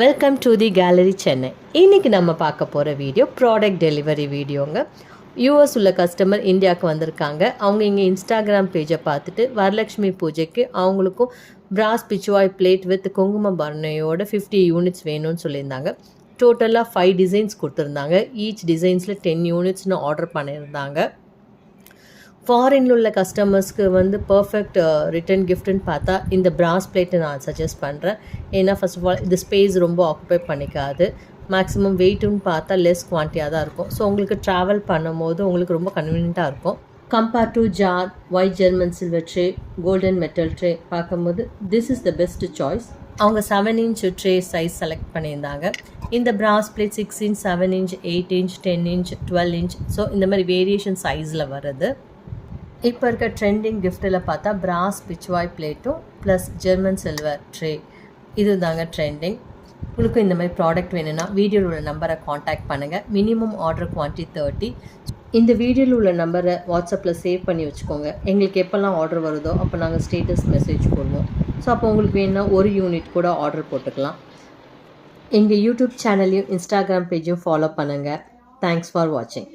Welcome to the gallery Chennai. இன்றைக்கி நம்ம பார்க்க போகிற வீடியோ ப்ராடக்ட் டெலிவரி வீடியோங்க. யூஎஸ் உள்ள கஸ்டமர் இந்தியாவுக்கு வந்திருக்காங்க. அவங்க இங்கே இன்ஸ்டாகிராம் பேஜை பார்த்துட்டு வரலட்சுமி பூஜைக்கு அவங்களுக்கும் பிராஸ் பிச்சுவாய் பிளேட் வித் குங்கும பரணையோட 50 யூனிட்ஸ் வேணும்னு சொல்லியிருந்தாங்க. டோட்டலாக 5 டிசைன்ஸ் கொடுத்துருந்தாங்க. ஈச் டிசைன்ஸில் 10 யூனிட்ஸ்னு ஆர்டர் பண்ணியிருந்தாங்க. ஃபாரின்ல உள்ள கஸ்டமர்ஸ்க்கு பர்ஃபெக்ட் ரிட்டன் கிஃப்ட்டுன்னு பார்த்தா இந்த பிராஸ் பிளேட்டை நான் சஜஸ்ட் பண்ணுறேன். ஏன்னா ஃபர்ஸ்ட் ஆஃப் ஆல் இது ஸ்பேஸ் ரொம்ப ஆக்குபை பண்ணிக்காது. மேக்ஸிமம் வெயிட்டுன்னு பார்த்தா லெஸ் குவான்டிட்டியாக தான் இருக்கும். ஸோ உங்களுக்கு ட்ராவல் பண்ணும்போது உங்களுக்கு ரொம்ப கன்வீனியண்ட்டாக இருக்கும். Compare to jar, white German silver tray, golden metal tray பார்க்கும்போது this is the best choice. அவங்க 7 இன்ச் ட்ரே சைஸ் செலக்ட் பண்ணியிருந்தாங்க. இந்த brass plate 6 inch, 7 inch, 8 inch, 10 inch, 12 inch, so இந்த மாதிரி வேரியேஷன் சைஸில் வருது. இப்போ இருக்க ட்ரெண்டிங் கிஃப்ட்டில் பார்த்தா பிராஸ் பிச்சுவாய் பிளேட்டும் ப்ளஸ் ஜெர்மன் சில்வர் ட்ரே இது தாங்க ட்ரெண்டிங். உங்களுக்கு இந்த மாதிரி ப்ராடக்ட் வேணும்னா வீடியோவில் உள்ள நம்பரை காண்டாக்ட் பண்ணுங்கள். Minimum order quantity 30. இந்த வீடியோவில் உள்ள நம்பரை வாட்ஸ்அப்பில் சேவ் பண்ணி வச்சுக்கோங்க. எங்களுக்கு எப்போல்லாம் ஆர்டர் வருதோ அப்போ நாங்கள் ஸ்டேட்டஸ் மெசேஜ் போடுவோம். ஸோ அப்போ உங்களுக்கு வேணும்னா ஒரு யூனிட் கூட ஆர்டர் போட்டுக்கலாம். எங்கள் யூடியூப் சேனலையும் இன்ஸ்டாகிராம் பேஜையும் ஃபாலோ பண்ணுங்கள். தேங்க்ஸ் ஃபார் வாட்சிங்.